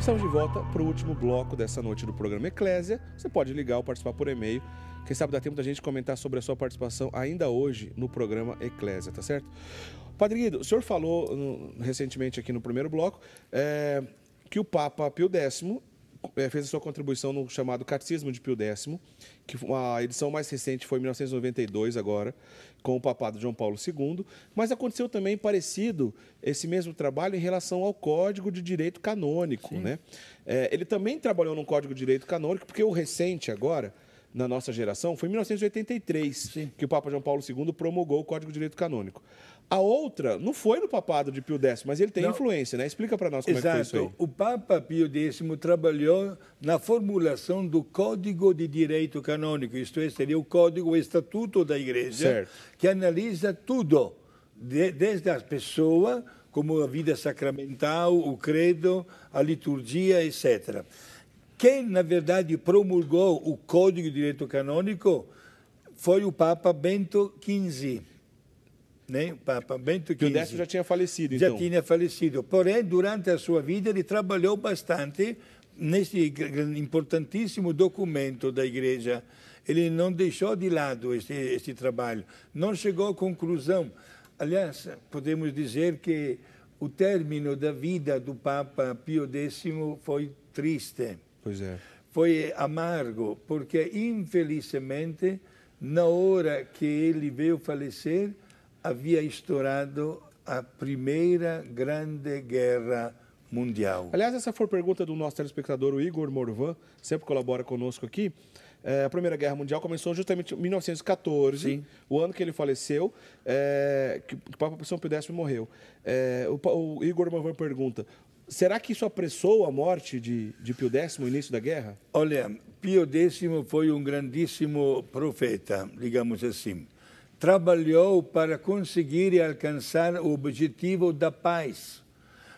Estamos de volta para o último bloco dessa noite do programa Eclésia. Você pode ligar ou participar por e-mail. Quem sabe dá tempo da gente comentar sobre a sua participação ainda hoje no programa Eclésia, tá certo? Padre Guido, o senhor falou recentemente aqui no primeiro bloco que o Papa Pio X fez a sua contribuição no chamado Catecismo de Pio X, que a edição mais recente foi em 1992 agora, com o papado de João Paulo II, mas aconteceu também parecido esse mesmo trabalho em relação ao Código de Direito Canônico, né? Ele também trabalhou no Código de Direito Canônico, porque o recente agora, na nossa geração, foi em 1983 que o Papa João Paulo II promulgou o Código de Direito Canônico. A outra não foi no papado de Pio X, mas ele tem influência, né? Explica para nós como é que foi isso aí. O Papa Pio X trabalhou na formulação do Código de Direito Canônico, isto é, seria o Código, o Estatuto da Igreja, que analisa tudo, desde a pessoa, como a vida sacramental, o credo, a liturgia, etc. Quem, na verdade, promulgou o Código de Direito Canônico foi o Papa Bento XV. O Papa Bento XV. Pio X já tinha falecido, então. Já tinha falecido. Porém, durante a sua vida, ele trabalhou bastante nesse importantíssimo documento da Igreja. Ele não deixou de lado esse trabalho. Não chegou à conclusão. Aliás, podemos dizer que o término da vida do Papa Pio X foi triste. Pois é. Foi amargo, porque, infelizmente, na hora que ele veio falecer, havia estourado a Primeira Grande Guerra Mundial. Aliás, essa foi a pergunta do nosso telespectador, o Igor Morvan, sempre colabora conosco aqui. A Primeira Guerra Mundial começou justamente em 1914, o ano que ele faleceu, que o Papa São Pio X morreu. O Igor Morvan pergunta, será que isso apressou a morte de Pio X, no início da guerra? Olha, Pio X foi um grandíssimo profeta, digamos assim. Trabalhou para conseguir alcançar o objetivo da paz.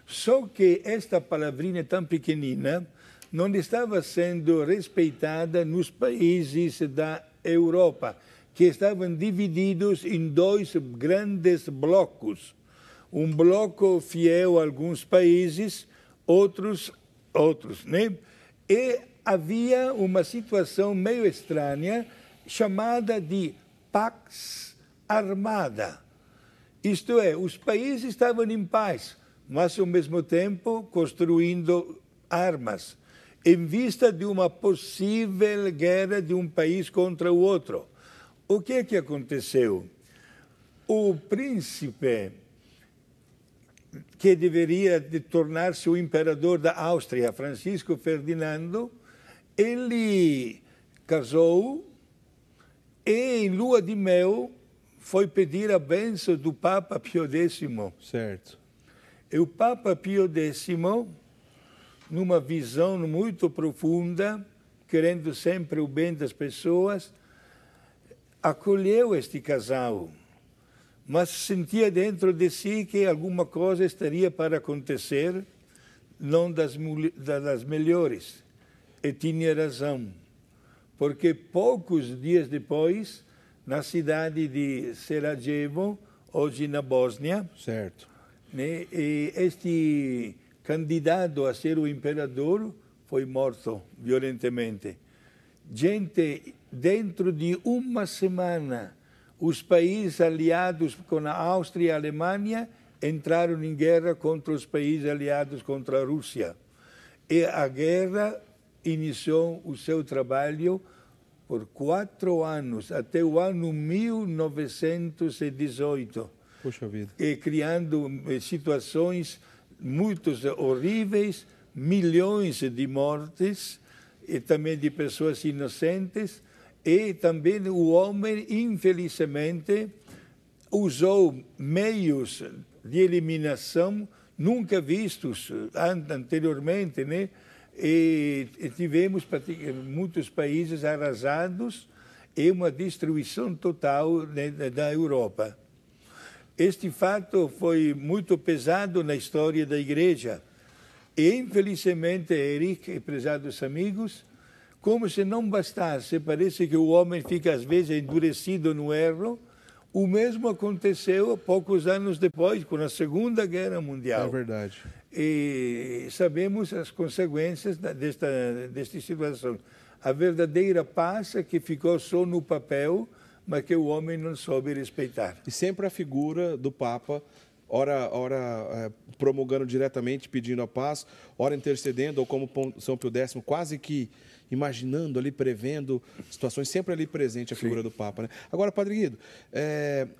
Só que esta palavrinha tão pequenina não estava sendo respeitada nos países da Europa, que estavam divididos em dois grandes blocos. Um bloco fiel a alguns países, outros, né? E havia uma situação meio estranha chamada de Pax Armada. Isto é, os países estavam em paz, mas ao mesmo tempo construindo armas, em vista de uma possível guerra de um país contra o outro. O que é que aconteceu? O príncipe, que deveria tornar-se o imperador da Áustria, Francisco Ferdinando, ele casou e, em lua de mel, foi pedir a bênção do Papa Pio X. Certo. E o Papa Pio X, numa visão muito profunda, querendo sempre o bem das pessoas, acolheu este casal, mas sentia dentro de si que alguma coisa estaria para acontecer, não das melhores. E tinha razão, porque poucos dias depois, na cidade de Sarajevo, hoje na Bósnia, né, e este candidato a ser o imperador foi morto violentamente. Gente, dentro de uma semana, os países aliados com a Áustria e a Alemanha entraram em guerra contra os países aliados contra a Rússia. E a guerra iniciou o seu trabalho por 4 anos, até o ano 1918. Puxa vida. E criando situações muito horríveis, milhões de mortes, e também de pessoas inocentes, e também o homem, infelizmente, usou meios de eliminação nunca vistos anteriormente, né? E tivemos muitos países arrasados e uma destruição total, né, da Europa. Este fato foi muito pesado na história da Igreja. E, infelizmente, Eric e prezados amigos, como se não bastasse, parece que o homem fica às vezes endurecido no erro, O mesmo aconteceu poucos anos depois, com a Segunda Guerra Mundial. É verdade. E sabemos as consequências desta situação. A verdadeira paz é que ficou só no papel, mas que o homem não soube respeitar. E sempre a figura do Papa, ora promulgando diretamente, pedindo a paz, ora intercedendo, ou como São Pio X, quase que imaginando ali, prevendo situações, sempre ali presente a figura do Papa, né? Agora, Padre Guido,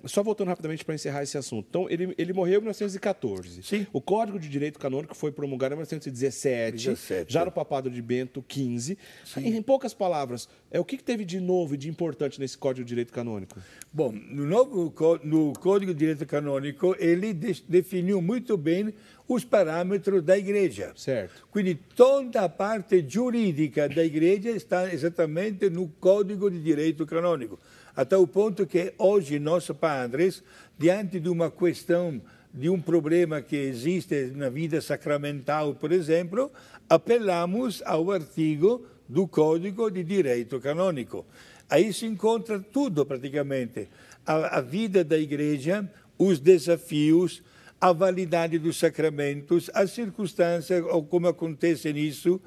só voltando rapidamente para encerrar esse assunto. Então, ele morreu em 1914. Sim. O Código de Direito Canônico foi promulgado em 1917, já no papado de Bento XV. Em poucas palavras, o que teve de novo e de importante nesse Código de Direito Canônico? Bom, no Código de Direito Canônico, ele definiu muito bem os parâmetros da Igreja. Certo. Quindi toda a parte jurídica da Igreja está exatamente no Código de Direito Canônico, até o ponto que hoje nós padres, diante de uma questão, de um problema que existe na vida sacramental, por exemplo, apelamos ao artigo do Código de Direito Canônico. Aí se encontra tudo praticamente, a vida da Igreja, os desafios, a validade dos sacramentos, as circunstâncias, ou como acontece nisso,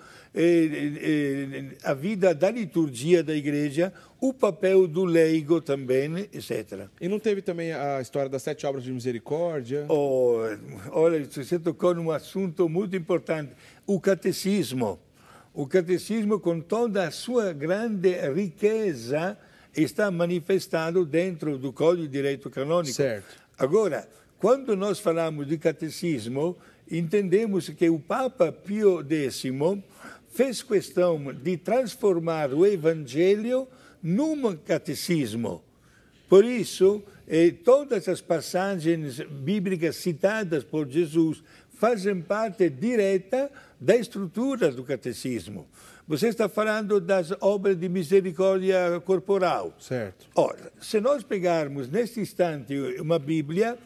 a vida da liturgia da Igreja, o papel do leigo também, etc. E não teve também a história das 7 obras de misericórdia? Olha, você tocou num assunto muito importante, o catecismo. O catecismo, com toda a sua grande riqueza, está manifestado dentro do Código de Direito Canônico. Certo. Agora, quando nós falamos de catecismo, entendemos que o Papa Pio X fez questão de transformar o Evangelho num catecismo. Por isso, todas as passagens bíblicas citadas por Jesus fazem parte direta da estrutura do catecismo. Você está falando das obras de misericórdia corporal. Certo. Ora, se nós pegarmos neste instante uma Bíblia,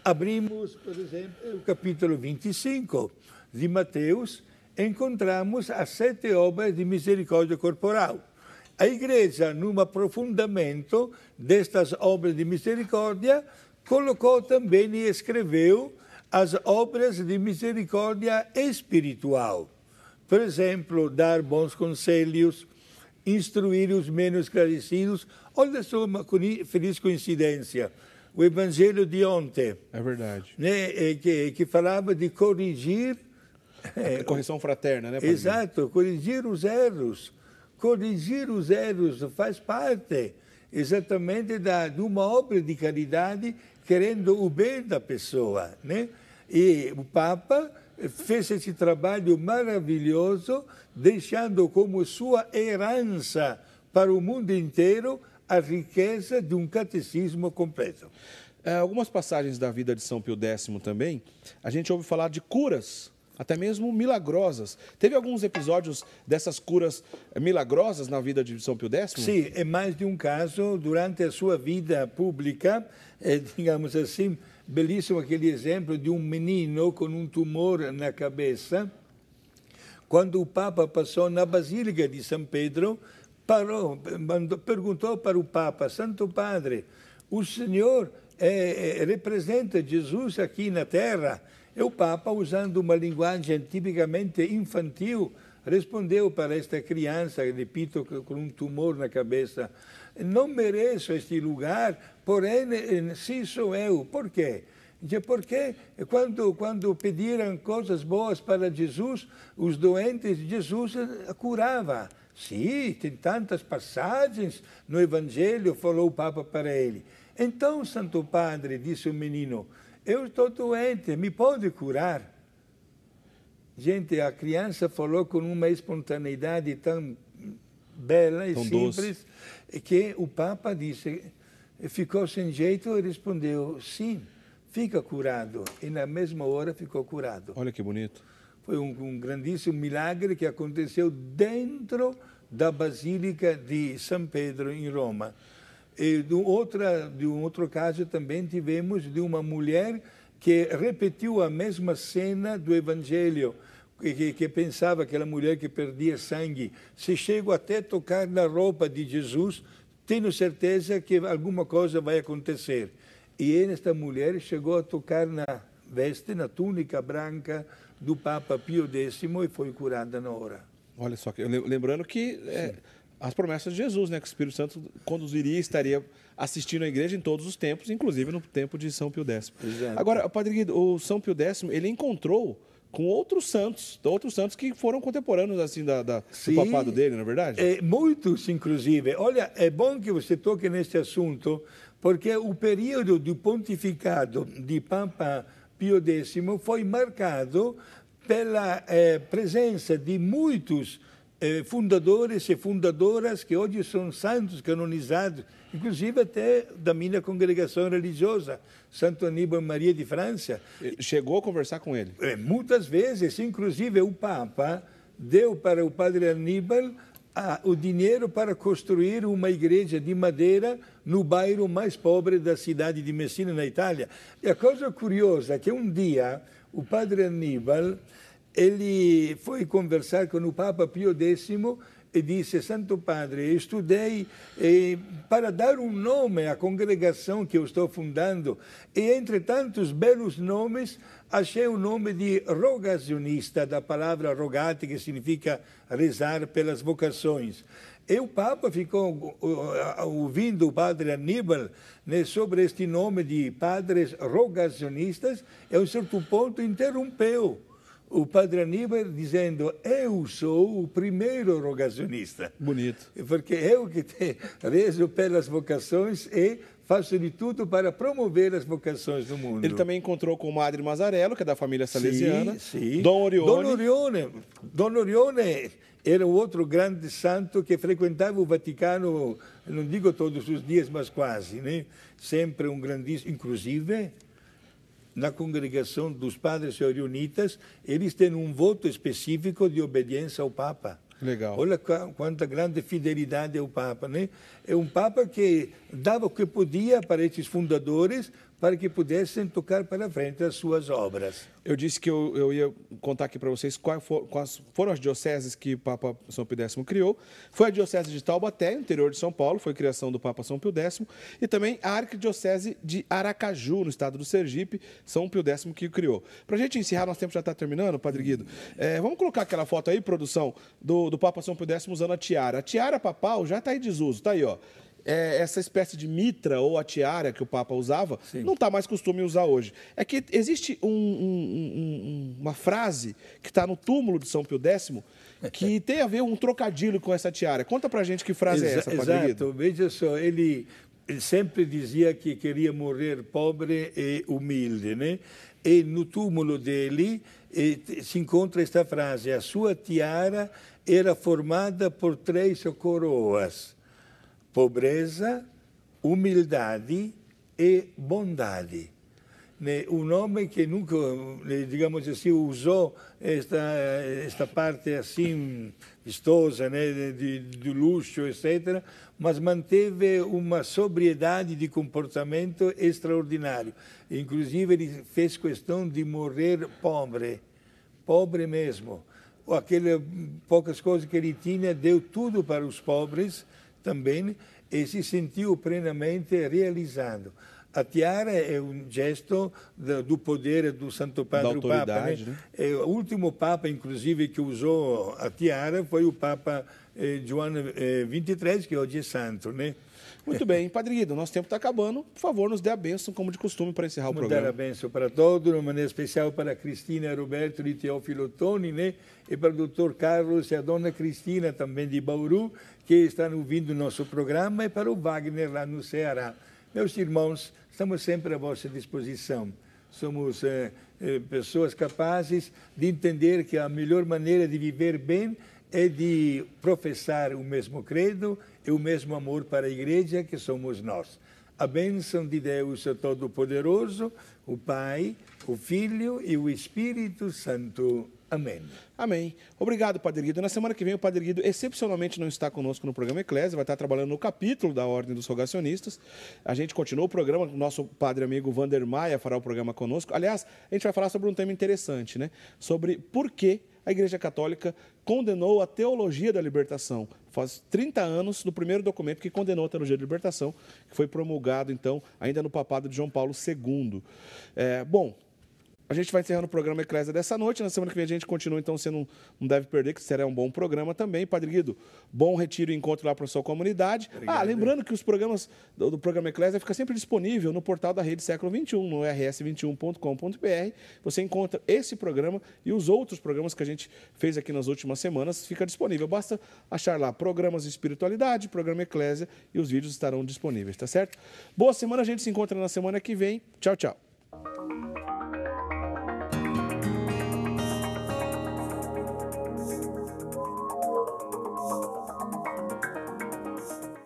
abrimos, por exemplo, o capítulo 25 de Mateus, encontramos as 7 obras de misericórdia corporal. A Igreja, num aprofundamento destas obras de misericórdia, colocou também e escreveu as obras de misericórdia espiritual. Por exemplo, dar bons conselhos, instruir os menos esclarecidos. Olha só uma feliz coincidência. O Evangelho de ontem. É verdade. Né, que falava de corrigir... correção fraterna, né, Padre? Exato, corrigir os erros. Corrigir os erros faz parte exatamente de uma obra de caridade querendo o bem da pessoa, né? E o Papa fez esse trabalho maravilhoso, deixando como sua herança para o mundo inteiro a riqueza de um catecismo completo. Algumas passagens da vida de São Pio X também, a gente ouve falar de curas, até mesmo milagrosas. Teve alguns episódios dessas curas milagrosas na vida de São Pio X? Sim, é mais de um caso durante a sua vida pública, digamos assim, belíssimo aquele exemplo de um menino com um tumor na cabeça. Quando o Papa passou na Basílica de São Pedro, perguntou para o Papa: Santo Padre, o Senhor representa Jesus aqui na Terra? E o Papa, usando uma linguagem tipicamente infantil, respondeu para esta criança, repito, com um tumor na cabeça: não mereço este lugar, porém, sim sou eu. Por quê? Porque quando pediram coisas boas para Jesus, os doentes, Jesus curava. Sim, tem tantas passagens no Evangelho, falou o Papa para ele. Então, Santo Padre, disse o menino, eu estou doente, me pode curar? Gente, a criança falou com uma espontaneidade tão bela e simples, que o Papa disse, ficou sem jeito e respondeu, sim, fica curado. E na mesma hora ficou curado. Olha que bonito. Foi um grandíssimo milagre que aconteceu dentro da Basílica de São Pedro, em Roma. E de um outro caso também tivemos de uma mulher que repetiu a mesma cena do Evangelho, que pensava, aquela mulher que perdia sangue, se chego até tocar na roupa de Jesus, tenho certeza que alguma coisa vai acontecer. E esta mulher chegou a tocar na veste, na túnica branca do Papa Pio X e foi curada na hora. Olha só, lembrando que as promessas de Jesus, né? Que o Espírito Santo conduziria e estaria assistindo a igreja em todos os tempos, inclusive no tempo de São Pio X. Exato. Agora, Padre Guido, o São Pio X, ele encontrou com outros santos que foram contemporâneos assim do papado dele, não é verdade? Muitos, inclusive. Olha, é bom que você toque nesse assunto, porque o período do pontificado de Papa Pio X foi marcado pela presença de muitos fundadores e fundadoras que hoje são santos canonizados, inclusive até da minha congregação religiosa, Santo Aníbal Maria de França. Chegou a conversar com ele? Muitas vezes, inclusive o Papa deu para o Padre Aníbal o dinheiro para construir uma igreja de madeira no bairro mais pobre da cidade de Messina, na Itália. E a coisa curiosa é que um dia o Padre Aníbal ele foi conversar com o Papa Pio X e disse: Santo Padre, estudei para dar um nome à congregação que eu estou fundando e entre tantos belos nomes achei o nome de rogacionista, da palavra rogate, que significa rezar pelas vocações. E o Papa ficou ouvindo o Padre Aníbal, né, sobre este nome de padres rogacionistas e a um certo ponto interrompeu o Padre Aníbal dizendo: eu sou o primeiro rogacionista. Bonito. Porque eu que rezo pelas vocações e faço de tudo para promover as vocações do mundo. Ele também encontrou com o Madre Mazarello, que é da família salesiana. Sim. Dom Orione. Dom Orione era o outro grande santo que frequentava o Vaticano, não digo todos os dias, mas quase, né? Sempre um grandíssimo, inclusive na congregação dos padres orionitas, eles têm um voto específico de obediência ao Papa. Legal. Olha quanta grande fidelidade é o Papa, né? É um Papa que dava o que podia para esses fundadores para que pudessem tocar para frente as suas obras. Eu disse que eu ia contar aqui para vocês quais foram as dioceses que o Papa São Pio X criou. Foi a diocese de Taubaté, interior de São Paulo, foi criação do Papa São Pio X, e também a arquidiocese de Aracaju, no estado do Sergipe, São Pio X que criou. Para a gente encerrar, nosso tempo já está terminando, Padre Guido. Vamos colocar aquela foto aí, produção, do Papa São Pio X usando a tiara. A tiara papal já está em desuso, está aí, ó. Essa espécie de mitra ou a tiara que o Papa usava, sim, não está mais costume usar hoje. É que existe uma frase que está no túmulo de São Pio X que tem a ver um trocadilho com essa tiara. Conta pra gente que frase é essa, Padre Guido. Exato, veja só, ele sempre dizia que queria morrer pobre e humilde, né? E no túmulo dele se encontra esta frase: a sua tiara era formada por 3 coroas: pobreza, humildade e bondade. Um homem que nunca, digamos assim, usou esta parte assim vistosa, né, de luxo, etc., mas manteve uma sobriedade de comportamento extraordinário. Inclusive, ele fez questão de morrer pobre mesmo. Aquelas poucas coisas que ele tinha, deu tudo para os pobres também, e se sentiu plenamente realizado. A tiara é um gesto do poder do Santo Padre, o Papa. Né? O último Papa, inclusive, que usou a tiara foi o Papa João XXIII, que hoje é santo, né? Muito bem. Padre Guido, nosso tempo está acabando. Por favor, nos dê a bênção, como de costume, para encerrar o programa. Vamos dar a bênção para todos, de uma maneira especial para a Cristina Roberto de Teófilo Toni, né? E para o doutor Carlos e a dona Cristina, também de Bauru, que estão ouvindo o nosso programa, e para o Wagner, lá no Ceará. Meus irmãos, estamos sempre à vossa disposição. Somos pessoas capazes de entender que a melhor maneira de viver bem é de professar o mesmo credo e o mesmo amor para a igreja que somos nós. A bênção de Deus Todo-Poderoso, o Pai, o Filho e o Espírito Santo. Amém. Amém. Obrigado, Padre Guido. Na semana que vem, o Padre Guido excepcionalmente não está conosco no programa Eclésia, vai estar trabalhando no capítulo da Ordem dos Rogacionistas. A gente continua o programa, o nosso padre amigo Vander Maia fará o programa conosco. Aliás, a gente vai falar sobre um tema interessante, né? Sobre por que a Igreja Católica condenou a teologia da libertação. Faz 30 anos do primeiro documento que condenou a teologia da libertação, que foi promulgado, então, ainda no papado de João Paulo II. Bom, a gente vai encerrando o programa Eclésia dessa noite. Na semana que vem a gente continua, então você não deve perder, que será um bom programa também. Padre Guido, bom retiro e encontro lá para a sua comunidade. Obrigado. Lembrando que os programas do programa Eclésia ficam sempre disponível no portal da Rede Século XXI, no rs21.com.br. Você encontra esse programa e os outros programas que a gente fez aqui nas últimas semanas, fica disponível. Basta achar lá programas de espiritualidade, programa Eclésia, e os vídeos estarão disponíveis, tá certo? Boa semana, a gente se encontra na semana que vem. Tchau, tchau.